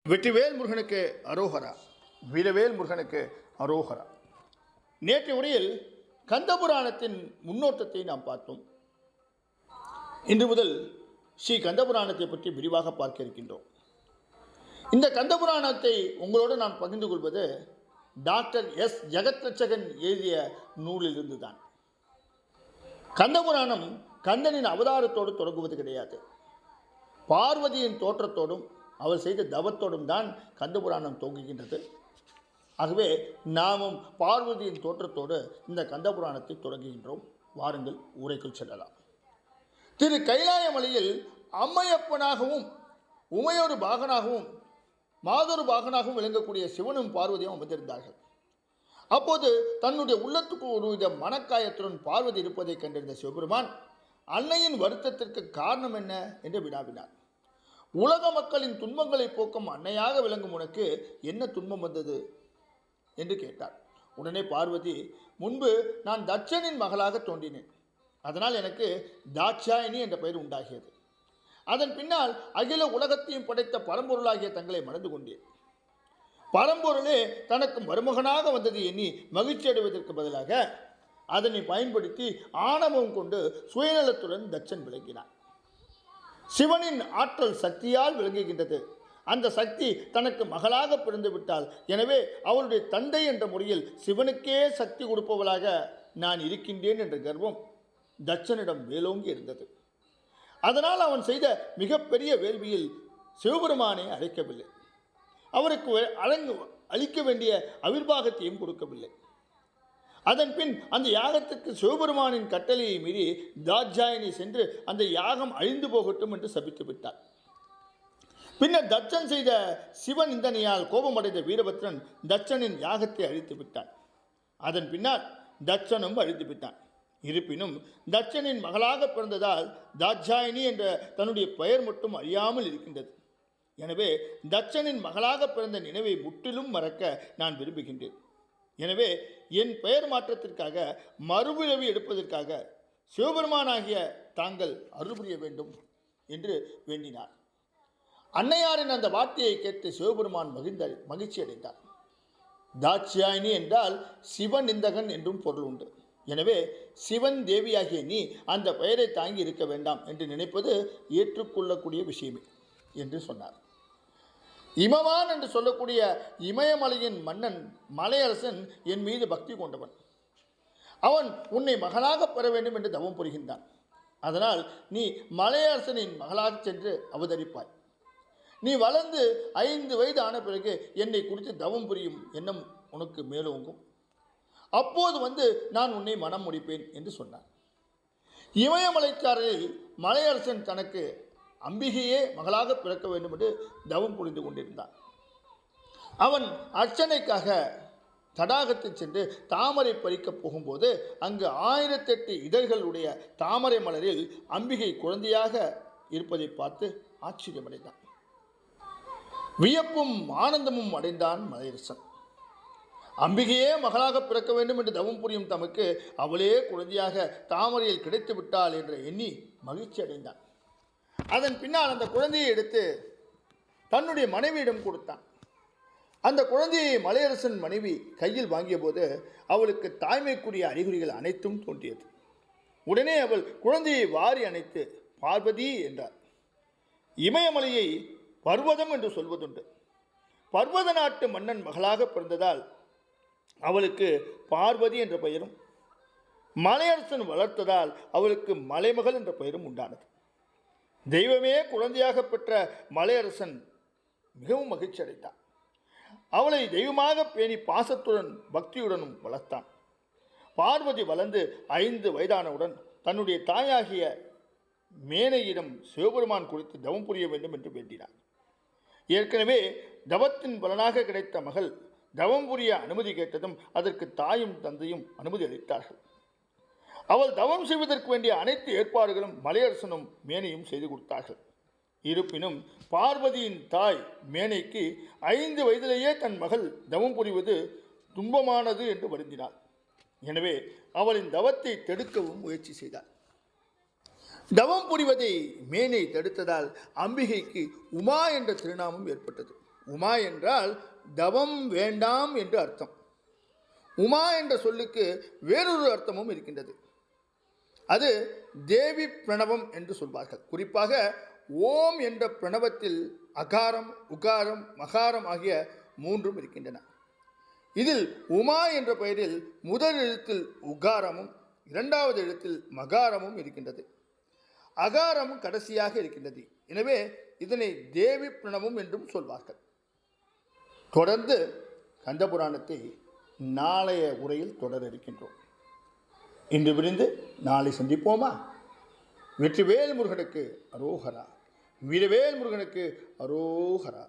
வெற்றிவேல் முருகனுக்கு அரோகரா, வீரவேல் முருகனுக்கு அரோகரா. நேற்றைய உரையில் கந்தபுராணத்தின் முன்னோட்டத்தை நாம் பார்த்தோம். இன்று முதல் ஸ்ரீ கந்தபுராணத்தை பற்றி விரிவாக பார்க்க இருக்கின்றோம். இந்த கந்தபுராணத்தை உங்களோடு நான் பகிர்ந்து கொள்வது டாக்டர் எஸ் ஜெகத்ரட்சகன் எழுதிய நூலிலிருந்து தான். கந்தபுராணம் கந்தனின் அவதாரத்தோடு தொடங்குவது கிடையாது. பார்வதியின் தோற்றத்தோடும் அவர் செய்த தவத்தோடும் தான் கந்தபுராணம் துவங்குகின்றது. ஆகவே நாமும் பார்வதியின் தோற்றத்தோடு இந்த கந்தபுராணத்தை தொடங்குகின்றோம். வாருங்கள் ஊரைக்குள் செல்லலாம். திரு கைலாயமலையில் அம்மையப்பனாகவும் உமையொரு பாகனாகவும் மாதொரு பாகனாகவும் விளங்கக்கூடிய சிவனும் பார்வதியும் அமர்ந்திருந்தார்கள். அப்போது தன்னுடைய உள்ளத்துக்கு ஒருவித மனக்காயத்துடன் பார்வதி இருப்பதை கண்டிருந்த சிவபெருமான் அன்னையின் வருத்தத்திற்கு காரணம் என்ன என்று வினாவினார். உலக மக்களின் துன்பங்களை போக்கும் அன்னையாக விளங்கும் உனக்கு என்ன துன்பம் வந்தது என்று கேட்டார். உடனே பார்வதி, முன்பு நான் தட்சனின் மகளாக தோன்றினேன். அதனால் எனக்கு தாட்சாயினி என்ற பெயர் உண்டாகியது. அதன் பின்னால் அகில உலகத்தையும் படைத்த பரம்பொருளாகிய தங்களை மறந்து கொண்டேன். பரம்பொருளே தனக்கு மருமகனாக வந்தது எண்ணி மகிழ்ச்சி அடைவதற்கு பதிலாக அதனை பயன்படுத்தி ஆணவம் கொண்டு சுயநலத்துடன் தட்சன் விளங்கினார். சிவனின் ஆற்றல் சக்தியால் விளங்குகின்றது. அந்த சக்தி தனக்கு மகளாக பிறந்து விட்டாள். எனவே அவளுடைய தந்தை என்ற முறையில் சிவனுக்கே சக்தி கொடுப்பவளாக நான் இருக்கின்றேன் என்ற கர்வம் தட்சனிடம் மேலோங்கி இருந்தது. அதனால் அவன் செய்த மிகப்பெரிய வேள்வியில் சிவபெருமானை அழைக்கவில்லை. அவருக்கு அளிக்க வேண்டிய அவிர்வாகத்தையும் கொடுக்கவில்லை. அதன் பின் அந்த யாகத்துக்கு சிவபெருமானின் கட்டளையை மீறி தாட்சாயினி சென்று அந்த யாகம் அழிந்து போகட்டும் என்று சபித்து விட்டார். பின்னர் தட்சன் செய்த சிவ நிந்தனையால் கோபமடைந்த வீரபத்ரன் தட்சனின் யாகத்தை அழித்து விட்டான். அதன் பின்னால் தட்சனும் அழித்து விட்டான். இருப்பினும் தட்சனின் மகளாக பிறந்ததால் தாட்சாயினி என்ற தன்னுடைய பெயர் மட்டும் அழியாமல் இருக்கின்றது. எனவே தட்சனின் மகளாக பிறந்த நினைவை முற்றிலும் மறக்க நான் விரும்புகின்றேன். எனவே என் பெயர் மாற்றத்திற்காக மறுபிறவி எடுப்பதற்காக சிவபெருமானாகிய தாங்கள் அருள் புரிய வேண்டும் என்று வேண்டினார். அன்னையாரின் அந்த வார்த்தையை கேட்டு சிவபெருமான் மகிழ்ச்சி அடைந்தார். தாட்சியாயினி என்றால் சிவன் நிந்தகன் என்றும் பொருள் உண்டு. எனவே சிவன் தேவியாகிய நீ அந்த பெயரை தாங்கி இருக்க வேண்டாம் என்று நினைப்பது ஏற்றுக்கொள்ளக்கூடிய விஷயமே என்று சொன்னார். இமவான் என்று சொல்லக்கூடிய இமயமலையின் மன்னன் மலையரசன் என் மீது பக்தி கொண்டவன். அவன் உன்னை மகளாக பெற வேண்டும் என்று தவம் புரிகின்றான். அதனால் நீ மலையரசனின் மகளாக சென்று அவதரிப்பாய். நீ வளர்ந்து 5 வயது ஆன பிறகு என்னை குறித்து தவம் புரியும் எண்ணம் உனக்கு மேலோங்கும். அப்போது வந்து நான் உன்னை மனம் முடிப்பேன் என்று சொன்னார். இமயமலைக்காரரில் மலையரசன் தனக்கு அம்பிகையே மகளாக பிறக்க வேண்டும் என்று தவம் புரிந்து கொண்டிருந்தான். அவன் அர்ச்சனைக்காக தடாகத்தில் சென்று தாமரை பறிக்கப் போகும்போது அங்கு 1008 இதழ்களுடைய தாமரை மலரில் அம்பிகை குழந்தையாக இருப்பதை பார்த்து ஆச்சரியமடைந்தான். வியப்பும் ஆனந்தமும் அடைந்தான் மலையரசன். அம்பிகையே மகளாக பிறக்க வேண்டும் என்று தவம் புரியும் தமக்கு அவளே குழந்தையாக தாமரையில் கிடைத்து விட்டாள் என்று எண்ணி மகிழ்ச்சி அடைந்தான். அதன் பின்னால் அந்த குழந்தையை எடுத்து தன்னுடைய மனைவியிடம் கொடுத்தான். அந்த குழந்தையை மலையரசன் மனைவி கையில் வாங்கிய போது அவளுக்கு தாய்மைக்குரிய அறிகுறிகள் அனைத்தும் தோன்றியது. உடனே அவள் குழந்தையை வாரி அணைத்து பார்வதி என்றார். இமயமலையை பர்வதம் என்று சொல்வதுண்டு. பர்வத நாட்டு மன்னன் மகளாக பிறந்ததால் அவளுக்கு பார்வதி என்ற பெயரும், மலையரசன் வளர்த்ததால் அவளுக்கு மலைமகள் என்ற பெயரும் உண்டானது. தெய்வமே குழந்தையாக பெற்ற மலையரசன் மிகவும் மகிழ்ச்சி அடைந்தான். அவளை தெய்வமாக பேணி பாசத்துடன் பக்தியுடனும் வளர்த்தான். பார்வதி வளர்ந்து 5 வயதானவுடன் தன்னுடைய தாயாகிய மேனையிடம் சிவபெருமான் குறித்து தவம் புரிய வேண்டும் என்று வேண்டினார். ஏற்கனவே தவத்தின் பலனாக கிடைத்த மகள் தவம் புரிய அனுமதி கேட்டதும் அதற்கு தாயும் தந்தையும் அனுமதி அளித்தார்கள். அவள் தவம் செய்வதற்கு வேண்டிய அனைத்து ஏற்பாடுகளும் மலையரசனும் மேனையும் செய்து கொடுத்தார்கள். இருப்பினும் பார்வதியின் தாய் மேனைக்கு 5 வயதிலேயே தன் மகள் தவம் புரிவது துன்பமானது என்று வருந்தினாள். எனவே அவளின் தவத்தை தடுக்கவும் முயற்சி செய்தார். தவம் புரிவதை மேனை தடுத்ததால் அம்பிகைக்கு உமா என்ற திருநாமம் ஏற்பட்டது. உமா என்றால் தவம் வேண்டாம் என்று அர்த்தம். உமா என்ற சொல்லுக்கு வேறொரு அர்த்தமும் இருக்கின்றது. அது தேவி பிரணவம் என்று சொல்வார்கள். குறிப்பாக ஓம் என்ற பிரணவத்தில் அகாரம், உகாரம், மகாரம் ஆகிய மூன்றும் இருக்கின்றன. இதில் உமா என்ற பெயரில் முதல் எழுத்தில் உகாரமும் இரண்டாவது எழுத்தில் மகாரமும் இருக்கின்றது. அகாரம் கடைசியாக இருக்கின்றது. எனவே இதனை தேவி பிரணவம் என்றும் சொல்வார்கள். தொடர்ந்து கந்தபுராணத்தை நாளைய உரையில் தொடர இருக்கின்றோம். இன்று விரிந்து நாளை சந்திப்போமா? வெற்றிவேல் முருகனுக்கு அரோகரா. வீரவேல் முருகனுக்கு அரோகரா.